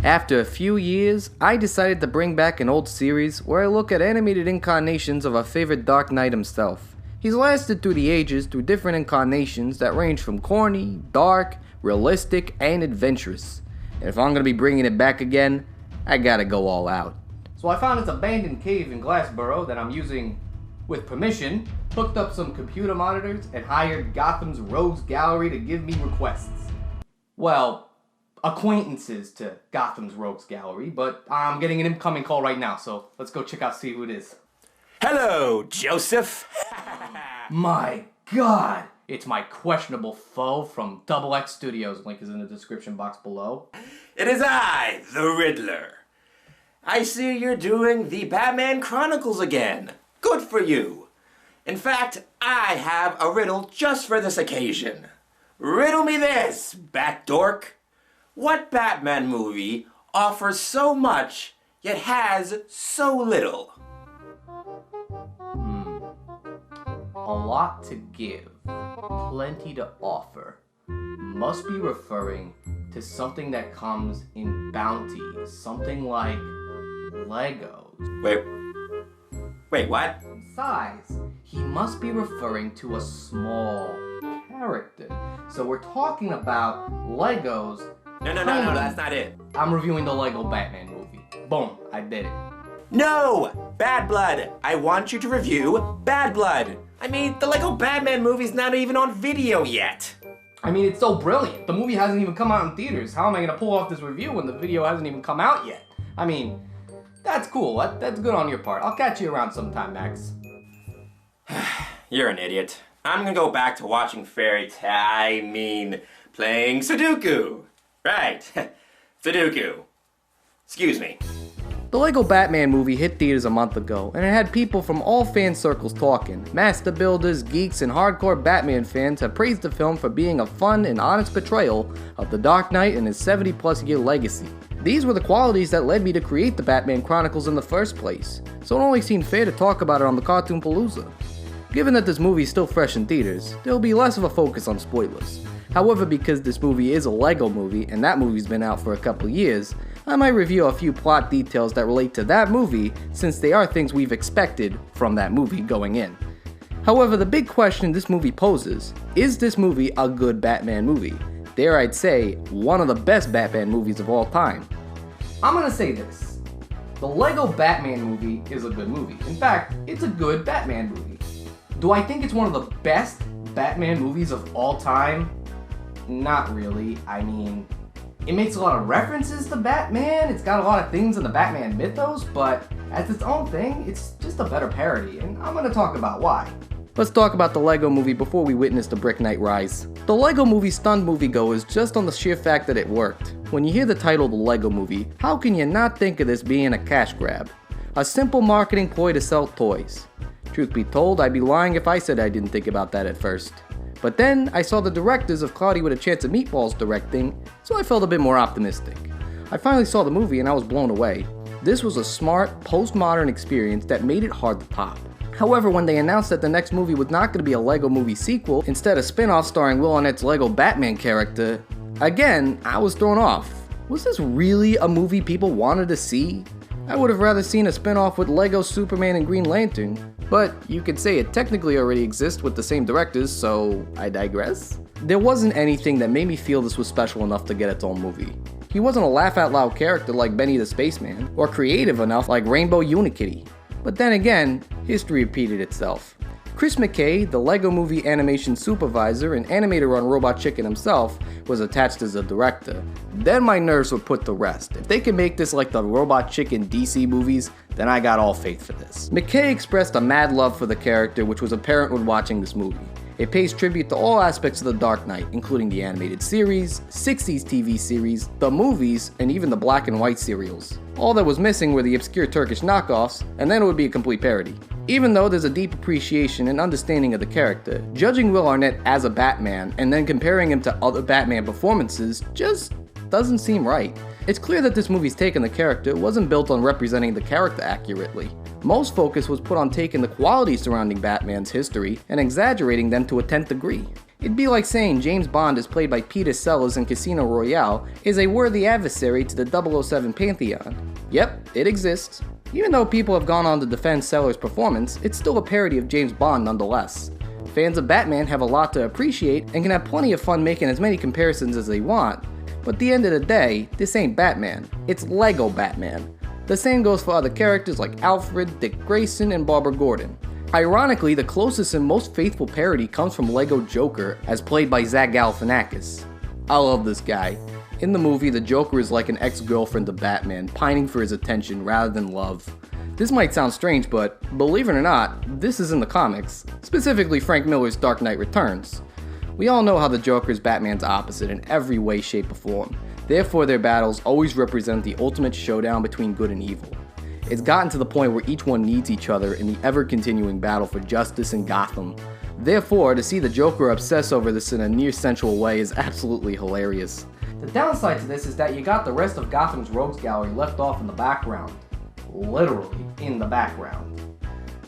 After a few years, I decided to bring back an old series where I look at animated incarnations of our favorite Dark Knight himself. He's lasted through the ages through different incarnations that range from corny, dark, realistic, and adventurous. And if I'm gonna be bringing it back again, I gotta go all out. So I found this abandoned cave in Glassboro that I'm using with permission, hooked up some computer monitors, and hired Gotham's Rogues Gallery to give me requests. Well, acquaintances to Gotham's Rogues Gallery, but I'm getting an incoming call right now, so let's go check out, see who it is. Hello, Joseph. My God! It's my questionable foe from XX Studios. Link is in the description box below. It is I, the Riddler. I see you're doing the Batman Chronicles again. Good for you. In fact, I have a riddle just for this occasion. Riddle me this, Bat Dork. What Batman movie offers so much, yet has so little? A lot to give, plenty to offer. Must be referring to something that comes in bounties, something like Legos. Wait, what? Size. He must be referring to a small character. So we're talking about Legos. No, that's not it. I'm reviewing the Lego Batman movie. Boom, I did it. No! Bad Blood! I want you to review Bad Blood! I mean, the Lego Batman movie's not even on video yet! I mean, it's so brilliant. The movie hasn't even come out in theaters. How am I gonna pull off this review when the video hasn't even come out yet? I mean, that's cool. That's good on your part. I'll catch you around sometime, Max. You're an idiot. I'm gonna go back to watching playing Sudoku. Right. Sudoku. Excuse me. The Lego Batman movie hit theaters a month ago, and it had people from all fan circles talking. Master builders, geeks, and hardcore Batman fans have praised the film for being a fun and honest portrayal of the Dark Knight and his 70-plus year legacy. These were the qualities that led me to create the Batman Chronicles in the first place, so it only seemed fair to talk about it on the Cartoon Palooza. Given that this movie is still fresh in theaters, there will be less of a focus on spoilers. However, because this movie is a Lego movie, and that movie's been out for a couple years, I might review a few plot details that relate to that movie, since they are things we've expected from that movie going in. However, the big question this movie poses, is this movie a good Batman movie? Dare I'd say, one of the best Batman movies of all time. I'm gonna say this. The Lego Batman movie is a good movie. In fact, it's a good Batman movie. Do I think it's one of the best Batman movies of all time? Not really. I mean, it makes a lot of references to Batman, it's got a lot of things in the Batman mythos, but as its own thing, it's just a better parody, and I'm gonna talk about why. Let's talk about the Lego movie before we witness the Brick Knight rise. The Lego movie stunned moviegoers just on the sheer fact that it worked. When you hear the title The Lego Movie, how can you not think of this being a cash grab? A simple marketing ploy to sell toys. Truth be told, I'd be lying if I said I didn't think about that at first. But then, I saw the directors of Cloudy with a Chance of Meatballs directing, so I felt a bit more optimistic. I finally saw the movie and I was blown away. This was a smart, postmodern experience that made it hard to top. However, when they announced that the next movie was not going to be a Lego movie sequel, instead a spin-off starring Will Arnett's Lego Batman character, again, I was thrown off. Was this really a movie people wanted to see? I would have rather seen a spin-off with Lego Superman and Green Lantern, but you could say it technically already exists with the same directors, so I digress. There wasn't anything that made me feel this was special enough to get its own movie. He wasn't a laugh-out-loud character like Benny the Spaceman, or creative enough like Rainbow Unikitty. But then again, history repeated itself. Chris McKay, the Lego Movie animation supervisor and animator on Robot Chicken himself, was attached as a director. Then my nerves were put to rest. If they can make this like the Robot Chicken DC movies, then I got all faith for this. McKay expressed a mad love for the character, which was apparent when watching this movie. It pays tribute to all aspects of the Dark Knight, including the animated series, 60s TV series, the movies, and even the black and white serials. All that was missing were the obscure Turkish knockoffs, and then it would be a complete parody. Even though there's a deep appreciation and understanding of the character, judging Will Arnett as a Batman and then comparing him to other Batman performances just doesn't seem right. It's clear that this movie's take on the character wasn't built on representing the character accurately. Most focus was put on taking the qualities surrounding Batman's history and exaggerating them to a 10th degree. It'd be like saying James Bond, as played by Peter Sellers in Casino Royale, is a worthy adversary to the 007 pantheon. Yep, it exists. Even though people have gone on to defend Sellers' performance, it's still a parody of James Bond nonetheless. Fans of Batman have a lot to appreciate and can have plenty of fun making as many comparisons as they want, but at the end of the day, this ain't Batman, it's Lego Batman. The same goes for other characters like Alfred, Dick Grayson, and Barbara Gordon. Ironically, the closest and most faithful parody comes from Lego Joker, as played by Zach Galifianakis. I love this guy. In the movie, the Joker is like an ex-girlfriend of Batman, pining for his attention rather than love. This might sound strange, but believe it or not, this is in the comics, specifically Frank Miller's Dark Knight Returns. We all know how the Joker is Batman's opposite in every way, shape, or form. Therefore, their battles always represent the ultimate showdown between good and evil. It's gotten to the point where each one needs each other in the ever-continuing battle for justice in Gotham. Therefore, to see the Joker obsess over this in a near-sensual way is absolutely hilarious. The downside to this is that you got the rest of Gotham's rogues gallery left off in the background. Literally, in the background.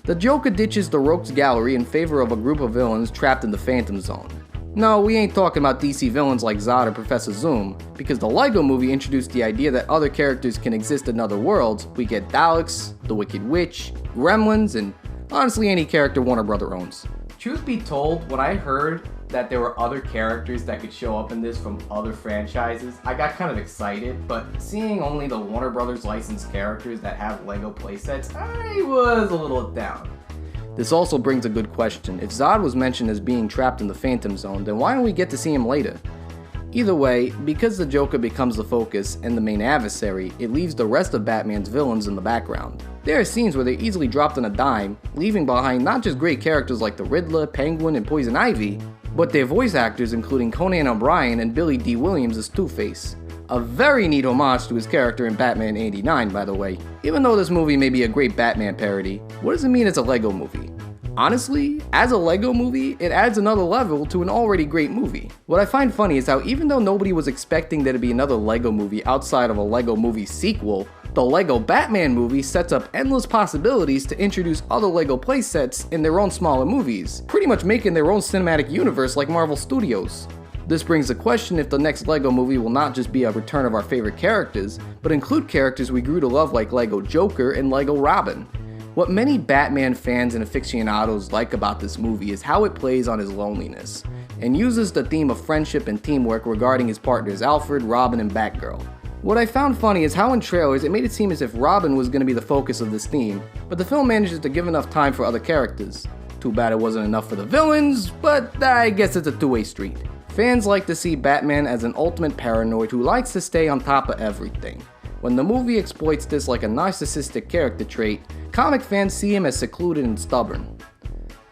The Joker ditches the rogues gallery in favor of a group of villains trapped in the Phantom Zone. No, we ain't talking about DC villains like Zod or Professor Zoom, because the Lego movie introduced the idea that other characters can exist in other worlds. We get Daleks, the Wicked Witch, Gremlins, and honestly any character Warner Brother owns. Truth be told, when I heard that there were other characters that could show up in this from other franchises, I got kind of excited, but seeing only the Warner Brothers licensed characters that have Lego playsets, I was a little down. This also brings a good question. If Zod was mentioned as being trapped in the Phantom Zone, then why don't we get to see him later? Either way, because the Joker becomes the focus and the main adversary, it leaves the rest of Batman's villains in the background. There are scenes where they're easily dropped on a dime, leaving behind not just great characters like the Riddler, Penguin, and Poison Ivy, but their voice actors including Conan O'Brien and Billy D. Williams as Two-Face. A very neat homage to his character in Batman '89, by the way. Even though this movie may be a great Batman parody, what does it mean it's a Lego movie? Honestly, as a Lego movie, it adds another level to an already great movie. What I find funny is how even though nobody was expecting there to be another Lego movie outside of a Lego movie sequel, the Lego Batman movie sets up endless possibilities to introduce other Lego playsets in their own smaller movies, pretty much making their own cinematic universe like Marvel Studios. This brings the question if the next Lego movie will not just be a return of our favorite characters, but include characters we grew to love like Lego Joker and Lego Robin. What many Batman fans and aficionados like about this movie is how it plays on his loneliness, and uses the theme of friendship and teamwork regarding his partners Alfred, Robin, and Batgirl. What I found funny is how in trailers it made it seem as if Robin was going to be the focus of this theme, but the film manages to give enough time for other characters. Too bad it wasn't enough for the villains, but I guess it's a two-way street. Fans like to see Batman as an ultimate paranoid who likes to stay on top of everything. When the movie exploits this like a narcissistic character trait, comic fans see him as secluded and stubborn.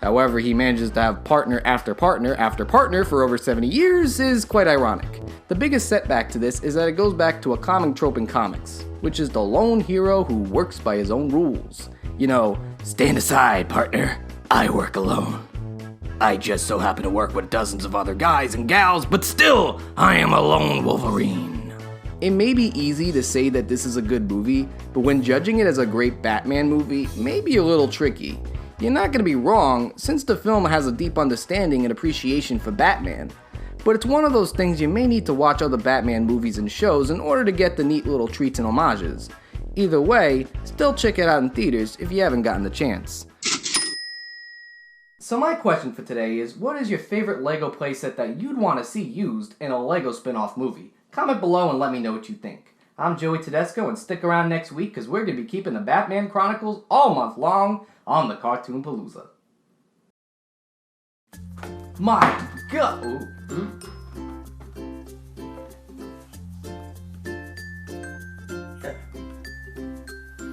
However, he manages to have partner after partner after partner for over 70 years is quite ironic. The biggest setback to this is that it goes back to a common trope in comics, which is the lone hero who works by his own rules. You know, stand aside, partner, I work alone. I just so happen to work with dozens of other guys and gals, but still, I am a lone Wolverine. It may be easy to say that this is a good movie, but when judging it as a great Batman movie, may be a little tricky. You're not going to be wrong, since the film has a deep understanding and appreciation for Batman, but it's one of those things you may need to watch other Batman movies and shows in order to get the neat little treats and homages. Either way, still check it out in theaters if you haven't gotten the chance. So my question for today is, what is your favorite Lego playset that you'd want to see used in a Lego spin-off movie? Comment below and let me know what you think. I'm Joey Tedesco, and stick around next week because we're going to be keeping the Batman Chronicles all month long on the Cartoon Palooza. My God!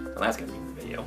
Well, that's gonna be the video.